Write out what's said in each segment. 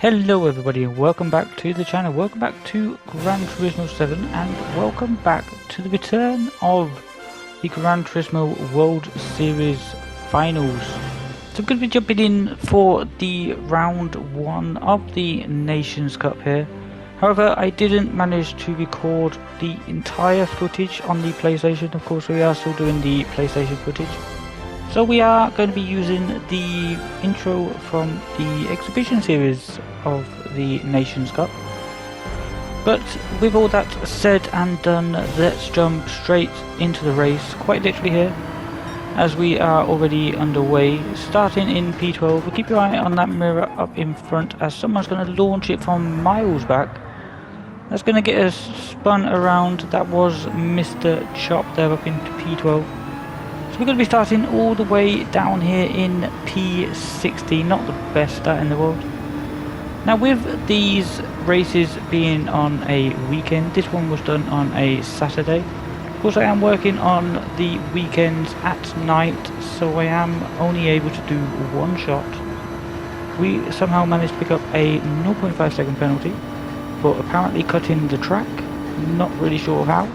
Hello everybody and welcome back to the channel, welcome back to Gran Turismo 7 and welcome back to the return of the Gran Turismo World Series Finals. So I'm going to be jumping in for the round 1 of the Nations Cup here. However, I didn't manage to record the entire footage on the PlayStation. Of course we are still doing the PlayStation footage. So we are going to be using the intro from the exhibition series of the Nations Cup. But with all that said and done, let's jump straight into the race, quite literally here, as we are already underway, starting in P12. We'll keep your eye on that mirror up in front as someone's going to launch it from miles back. That's going to get us spun around. That was Mr. Chop there up into P12. So we're going to be starting all the way down here in P16, not the best start in the world. Now with these races being on a weekend, this one was done on a Saturday. Of course I am working on the weekends at night, so I am only able to do one shot. We somehow managed to pick up a 0.5 second penalty for apparently cutting the track, not really sure how.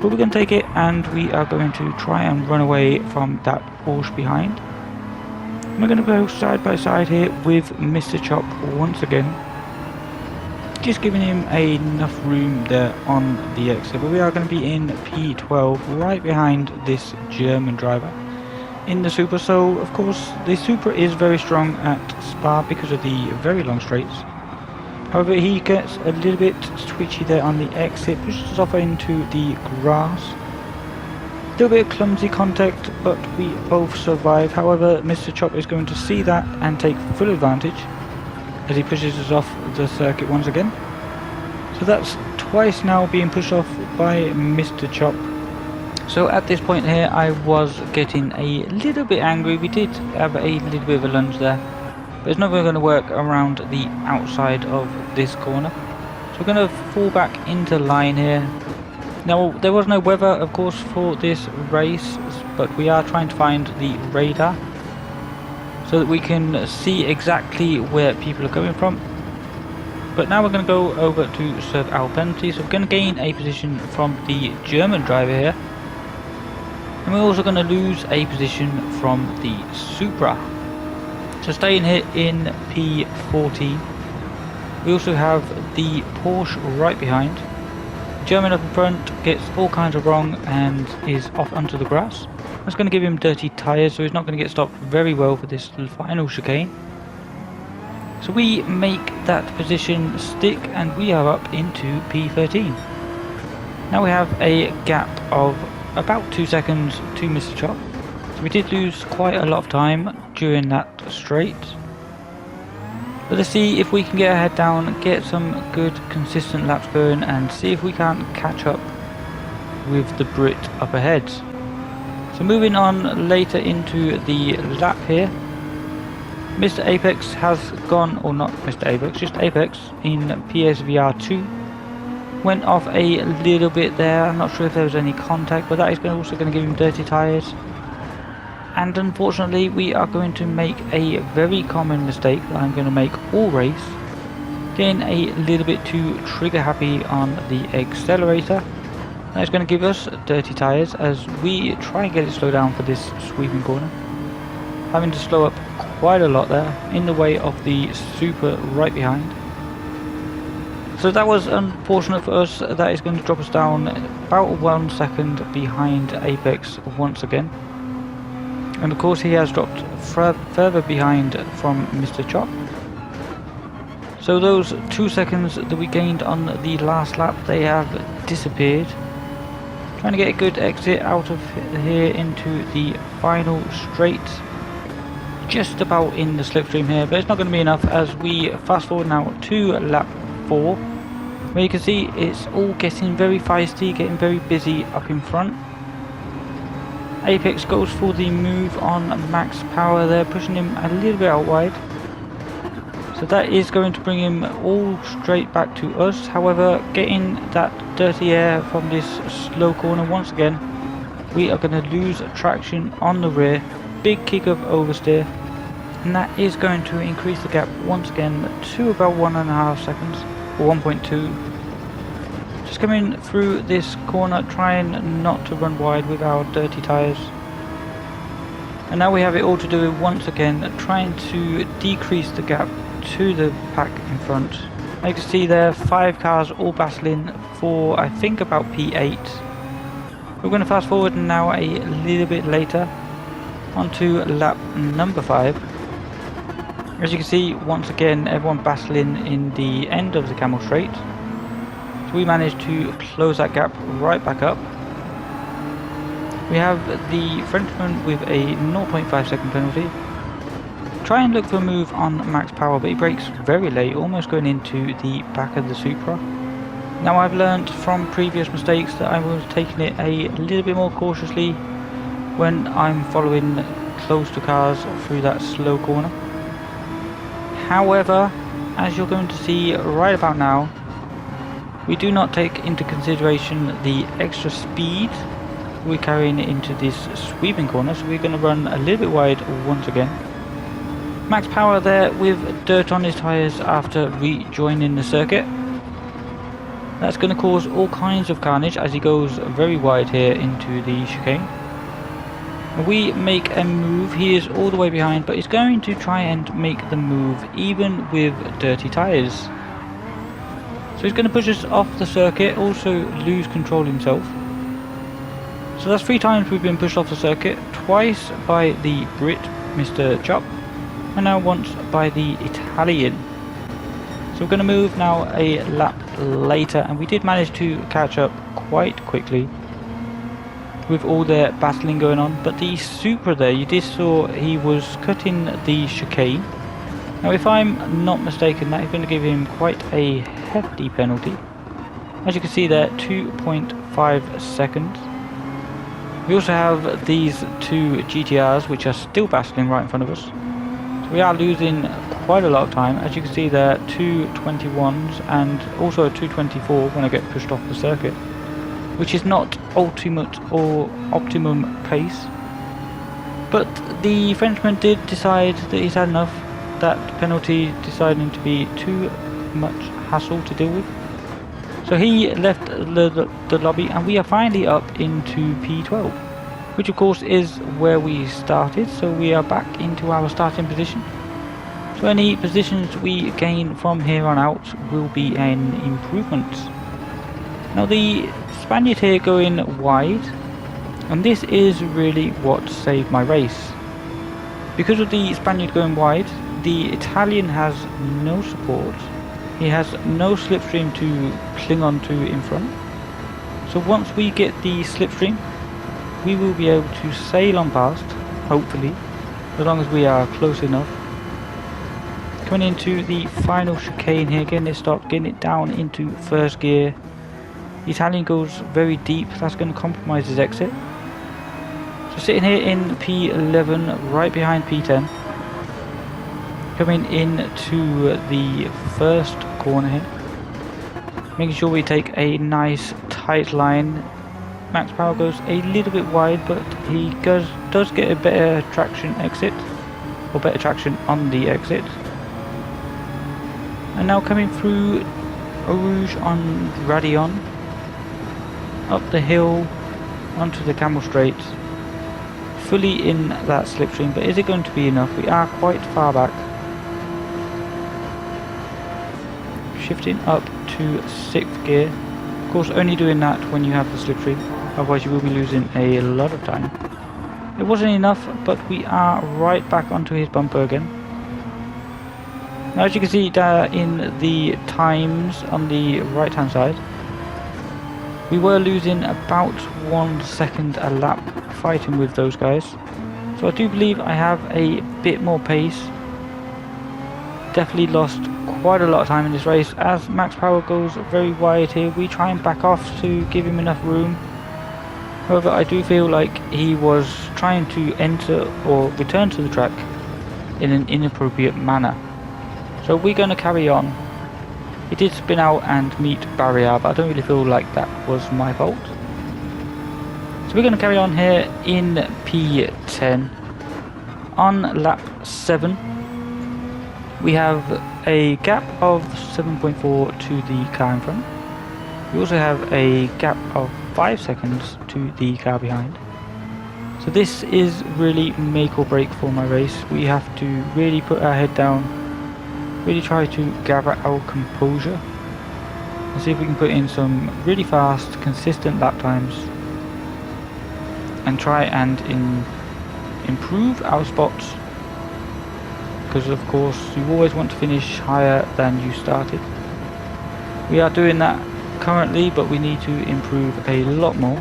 But we're going to take it and we are going to try and run away from that Porsche behind. We're going to go side by side here with Mr. Chop once again. Just giving him enough room there on the exit. But we are going to be in P12 right behind this German driver in the Super. So of course the Super is very strong at Spa because of the very long straights. However, he gets a little bit twitchy there on the exit, pushes us off into the grass. A little bit of clumsy contact, but we both survive. However, Mr. Chop is going to see that and take full advantage as he pushes us off the circuit once again. So that's twice now being pushed off by Mr. Chop. So at this point here, I was getting a little bit angry. We did have a little bit of a lunge there. But it's not really going to work around the outside of this corner. So we're going to fall back into line here. Now there was no weather of course for this race, but we are trying to find the radar so that we can see exactly where people are coming from. But now we're going to go over to serve our penalty. So we're going to gain a position from the German driver here. And we're also going to lose a position from the Supra. So staying here in P14, we also have the Porsche right behind. German up in front gets all kinds of wrong and is off onto the grass. That's going to give him dirty tyres, so he's not going to get stopped very well for this final chicane. So we make that position stick and we are up into P13. Now we have a gap of about 2 seconds to Mr. Chop. We did lose quite a lot of time during that straight, but let's see if we can get our head down, get some good consistent laps going and see if we can catch up with the Brit up ahead. So moving on later into the lap here, Mr. Apex has gone, or not Mr. Apex, just Apex in PSVR2 went off a little bit there. I'm not sure if there was any contact, but that is also going to give him dirty tyres. And unfortunately we are going to make a very common mistake that I'm going to make all race, getting a little bit too trigger happy on the accelerator. That's going to give us dirty tyres as we try and get it slowed down for this sweeping corner, having to slow up quite a lot there in the way of the Super right behind. So that was unfortunate for us. That is going to drop us down about 1 second behind Apex once again. And of course he has dropped further behind from Mr. Chop. So those 2 seconds that we gained on the last lap, they have disappeared. Trying to get a good exit out of here into the final straight. Just about in the slipstream here, but it's not going to be enough as we fast forward now to lap 4. Where you can see it's all getting very feisty, getting very busy up in front. Apex goes for the move on max power there, pushing him a little bit out wide. So that is going to bring him all straight back to us. However, getting that dirty air from this slow corner once again, we are going to lose traction on the rear. Big kick of oversteer. and that is going to increase the gap once again to about 1.5 seconds, or 1.2. Just coming through this corner, trying not to run wide with our dirty tyres. And now we have it all to do once again, trying to decrease the gap to the pack in front. As you can see there, 5 cars all battling for I think about P8. We're going to fast forward now a little bit later onto lap number 5. As you can see, once again everyone battling in the end of the Camel Straight. So we managed to close that gap right back up. We have the Frenchman with a 0.5 second penalty. Try and look for a move on max power, but he brakes very late, almost going into the back of the Supra. Now I've learnt from previous mistakes that I was taking it a little bit more cautiously when I'm following close to cars through that slow corner. However, as you're going to see right about now, we do not take into consideration the extra speed we're carrying into this sweeping corner, so we're going to run a little bit wide once again. Max power there with dirt on his tyres after rejoining the circuit. That's going to cause all kinds of carnage as he goes very wide here into the chicane. We make a move, he is all the way behind, but he's going to try and make the move even with dirty tyres. So he's going to push us off the circuit, also lose control himself. So that's 3 times we've been pushed off the circuit, twice by the Brit, Mr. Chop, and now once by the Italian. So we're going to move now a lap later, and we did manage to catch up quite quickly with all their battling going on. But the Supra there, you did saw he was cutting the chicane. Now if I'm not mistaken, that is going to give him quite a hefty penalty. As you can see there, 2.5 seconds. We also have these 2 GTRs which are still battling right in front of us. So we are losing quite a lot of time. As you can see there, 2 21s and also a 224 when I get pushed off the circuit, which is not ultimate or optimum pace. But the Frenchman did decide that he's had enough, that penalty deciding to be too much hassle to deal with. So he left the lobby, and we are finally up into P12, which of course is where we started, so we are back into our starting position. So any positions we gain from here on out will be an improvement. Now the Spaniard here going wide, and this is really what saved my race. Because of the Spaniard going wide, the Italian has no support. He has no slipstream to cling on to in front. So once we get the slipstream, we will be able to sail on past, hopefully, as long as we are close enough. Coming into the final chicane here, getting it stopped, getting it down into first gear. The Italian goes very deep, that's going to compromise his exit. So sitting here in P11, right behind P10. Coming into the first corner here, making sure we take a nice tight line. Max power goes a little bit wide, but he does get a better traction exit, or better traction on the exit. And now coming through Eau Rouge on Radion, up the hill onto the Camel Straight, fully in that slipstream. But is it going to be enough? We are quite far back. Shifting up to 6th gear. Of course, only doing that when you have the slipstream, otherwise you will be losing a lot of time. It wasn't enough, but we are right back onto his bumper again. Now as you can see in the times on the right hand side, we were losing about 1 second a lap fighting with those guys. So I do believe I have a bit more pace. Definitely lost quite a lot of time in this race. As max power goes very wide here, we try and back off to give him enough room. However, I do feel like he was trying to enter or return to the track in an inappropriate manner. So we're going to carry on. He did spin out and meet barrier, but I don't really feel like that was my fault. So we're going to carry on here in P10 on lap 7. We have a gap of 7.4 to the car in front. We also have a gap of 5 seconds to the car behind. So this is really make or break for my race. We have to really put our head down, really try to gather our composure, and see if we can put in some really fast, consistent lap times, and try and improve our spots, because of course you always want to finish higher than you started. We are doing that currently, but we need to improve a lot more.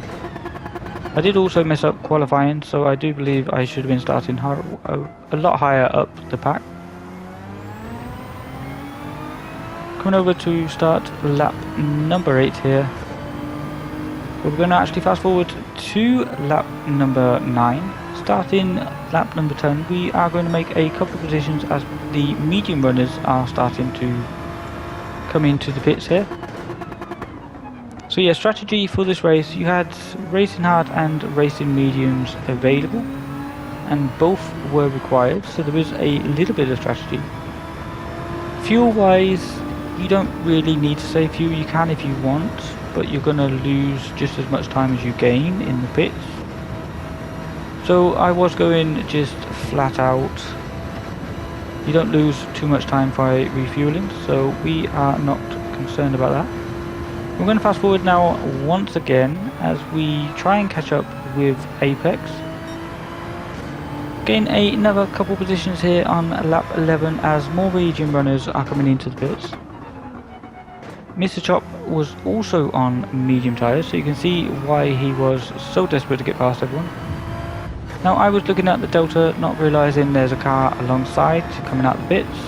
I did also mess up qualifying, so I do believe I should have been starting a lot higher up the pack. Coming over to start lap number 8 here. We're going to actually fast forward to lap number 9. Starting lap number 10, we are going to make a couple of positions as the medium runners are starting to come into the pits here. So yeah, strategy for this race, you had racing hard and racing mediums available, and both were required, so there is a little bit of strategy. Fuel wise, you don't really need to save fuel. You can if you want, but you're going to lose just as much time as you gain in the pits. So I was going just flat out. You don't lose too much time by refueling, so we are not concerned about that. We're going to fast forward now once again as we try and catch up with Apex. Gain another couple positions here on lap 11 as more medium runners are coming into the pits. Mr. Chop was also on medium tyres, so you can see why he was so desperate to get past everyone. Now I was looking at the Delta, not realising there's a car alongside coming out the pits,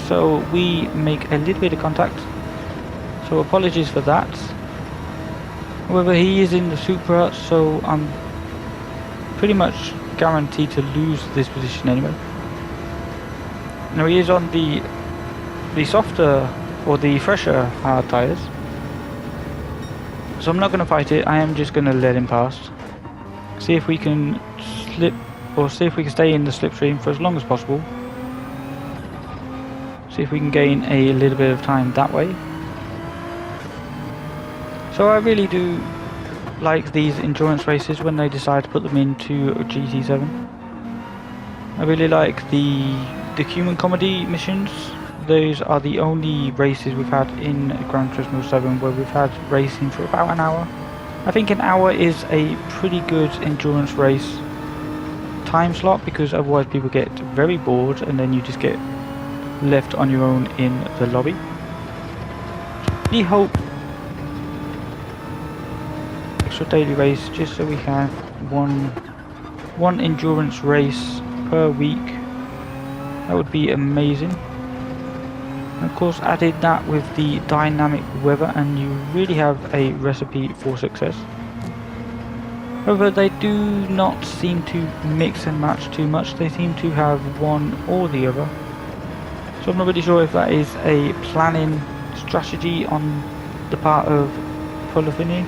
so we make a little bit of contact. So apologies for that. However, he is in the Supra, so I'm pretty much guaranteed to lose this position anyway. Now he is on the softer or the fresher hard tyres, so I'm not going to fight it. I am just going to let him pass. See if we can slip, or see if we can stay in the slipstream for as long as possible. See if we can gain a little bit of time that way. So I really do like these endurance races when they decide to put them into GT7. I really like the human comedy missions. Those are the only races we've had in Gran Turismo 7 where we've had racing for about an hour. I think an hour is a pretty good endurance race time slot, because otherwise people get very bored and then you just get left on your own in the lobby. We hope extra daily race just so we have one endurance race per week. That would be amazing. And of course added that with the dynamic weather and you really have a recipe for success. However, they do not seem to mix and match too much. They seem to have one or the other. So I'm not really sure if that is a planning strategy on the part of Polifini.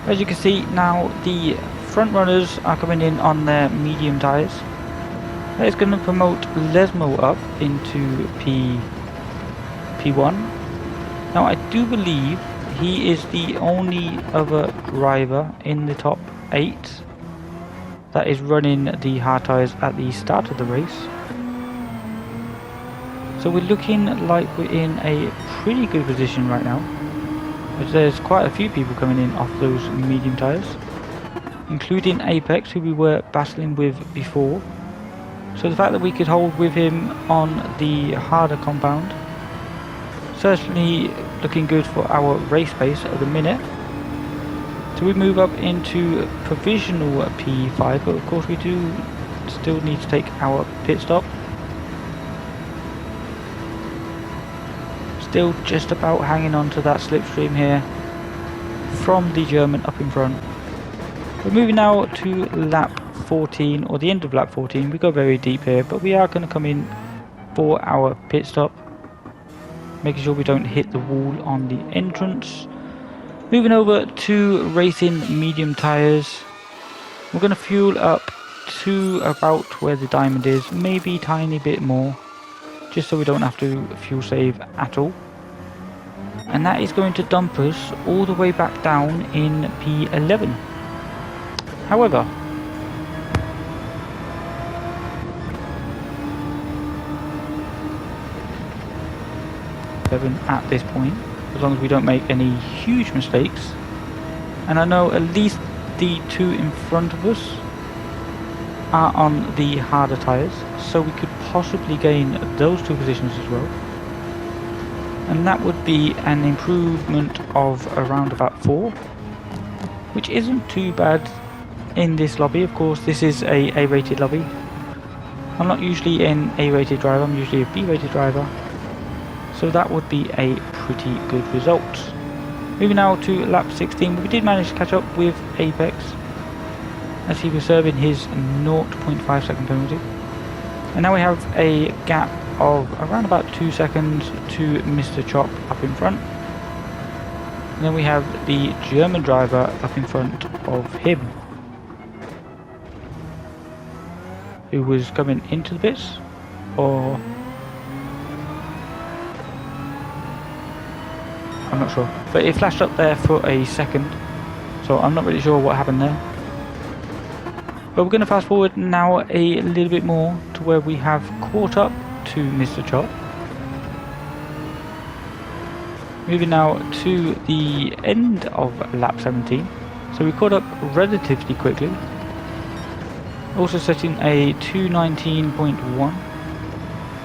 As you can see now, the front runners are coming in on their medium tyres. That is going to promote Lesmo up into P1. Now I do believe he is the only other driver in the top 8 that is running the hard tyres at the start of the race. So we're looking like we're in a pretty good position right now, as there's quite a few people coming in off those medium tyres, including Apex, who we were battling with before. So the fact that we could hold with him on the harder compound, certainly looking good for our race pace at the minute. So we move up into provisional P5, but of course we do still need to take our pit stop. Still just about hanging on to that slipstream here from the German up in front. We're moving now to lap 14, or the end of lap 14. We go very deep here, but we are going to come in for our pit stop, making sure we don't hit the wall on the entrance. Moving over to racing medium tyres. We're going to fuel up to about where the diamond is, maybe a tiny bit more, just so we don't have to fuel save at all. And that is going to dump us all the way back down in P11. However, at this point, as long as we don't make any huge mistakes, and I know at least the two in front of us are on the harder tyres, so we could possibly gain those two positions as well, and that would be an improvement of around about 4, which isn't too bad in this lobby. Of course, this is a A-rated lobby. I'm not usually an A-rated driver, I'm usually a B-rated driver, so that would be a pretty good result. Moving now to lap 16, we did manage to catch up with Apex as he was serving his 0.5 second penalty. And now we have a gap of around about 2 seconds to Mr. Chop up in front. And then we have the German driver up in front of him, who was coming into the pits, or I'm not sure, but it flashed up there for a second, so I'm not really sure what happened there. But we're going to fast forward now a little bit more to where we have caught up to Mr. Chop. Moving now to the end of lap 17, so we caught up relatively quickly. Also setting a 219.1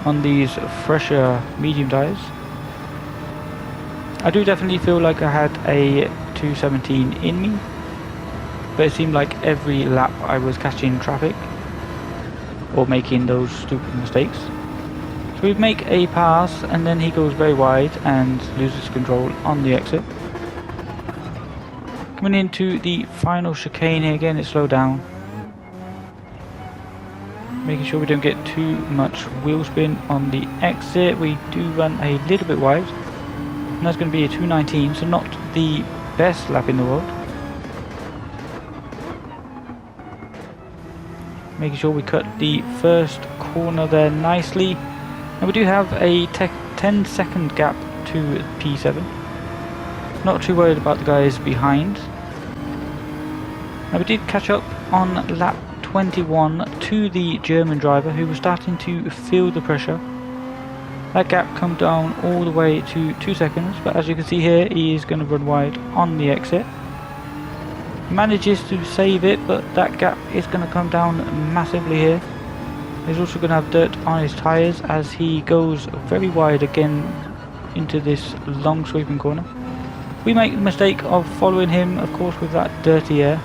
on these fresher medium tyres. I do definitely feel like I had a 217 in me, but it seemed like every lap I was catching traffic or making those stupid mistakes. So we make a pass and then he goes very wide and loses control on the exit. Coming into the final chicane here again, it's slowed down. Making sure we don't get too much wheel spin on the exit. We do run a little bit wide. And that's going to be a 219, so not the best lap in the world. Making sure we cut the first corner there nicely. And we do have a 10-second gap to P7. Not too worried about the guys behind. Now we did catch up on lap 21 to the German driver, who was starting to feel the pressure. That gap come down all the way to 2 seconds, but as you can see here, he is going to run wide on the exit. He manages to save it, but that gap is going to come down massively here. He's also going to have dirt on his tyres as he goes very wide again into this long sweeping corner. We make the mistake of following him, of course, with that dirty air.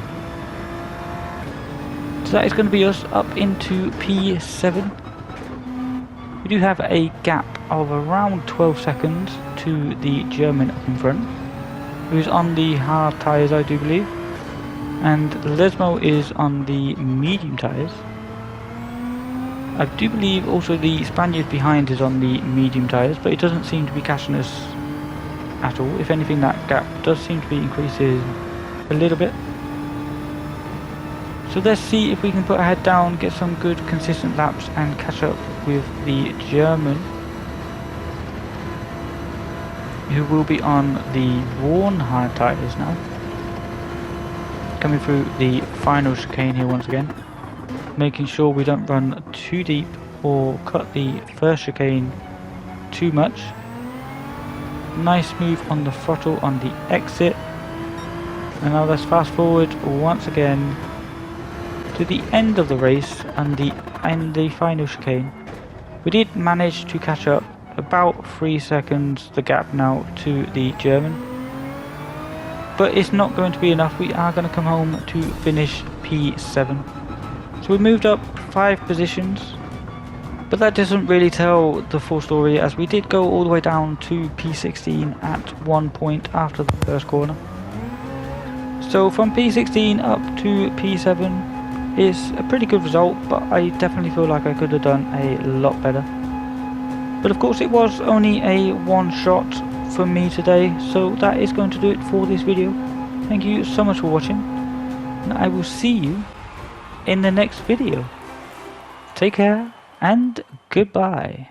So that is going to be us up into P7. We do have a gap of around 12 seconds to the German up in front, who's on the hard tyres, I do believe, and Lesmo is on the medium tyres. I do believe also the Spaniard behind is on the medium tyres, but it doesn't seem to be catching us at all. If anything, that gap does seem to be increasing a little bit. So let's see if we can put our head down, get some good consistent laps and catch up with the German, who will be on the worn hard tyres now. Coming through the final chicane here once again, making sure we don't run too deep or cut the first chicane too much. Nice move on the throttle on the exit. And now let's fast forward once again to the end of the race and the final chicane. We did manage to catch up about 3 seconds the gap now to the German, but it's not going to be enough. We are going to come home to finish P7. So we moved up 5 positions, but that doesn't really tell the full story, as we did go all the way down to P16 at one point after the first corner. So from P16 up to P7 is a pretty good result, but I definitely feel like I could have done a lot better. But of course it was only a one shot from me today, so that is going to do it for this video. Thank you so much for watching, and I will see you in the next video. Take care and goodbye.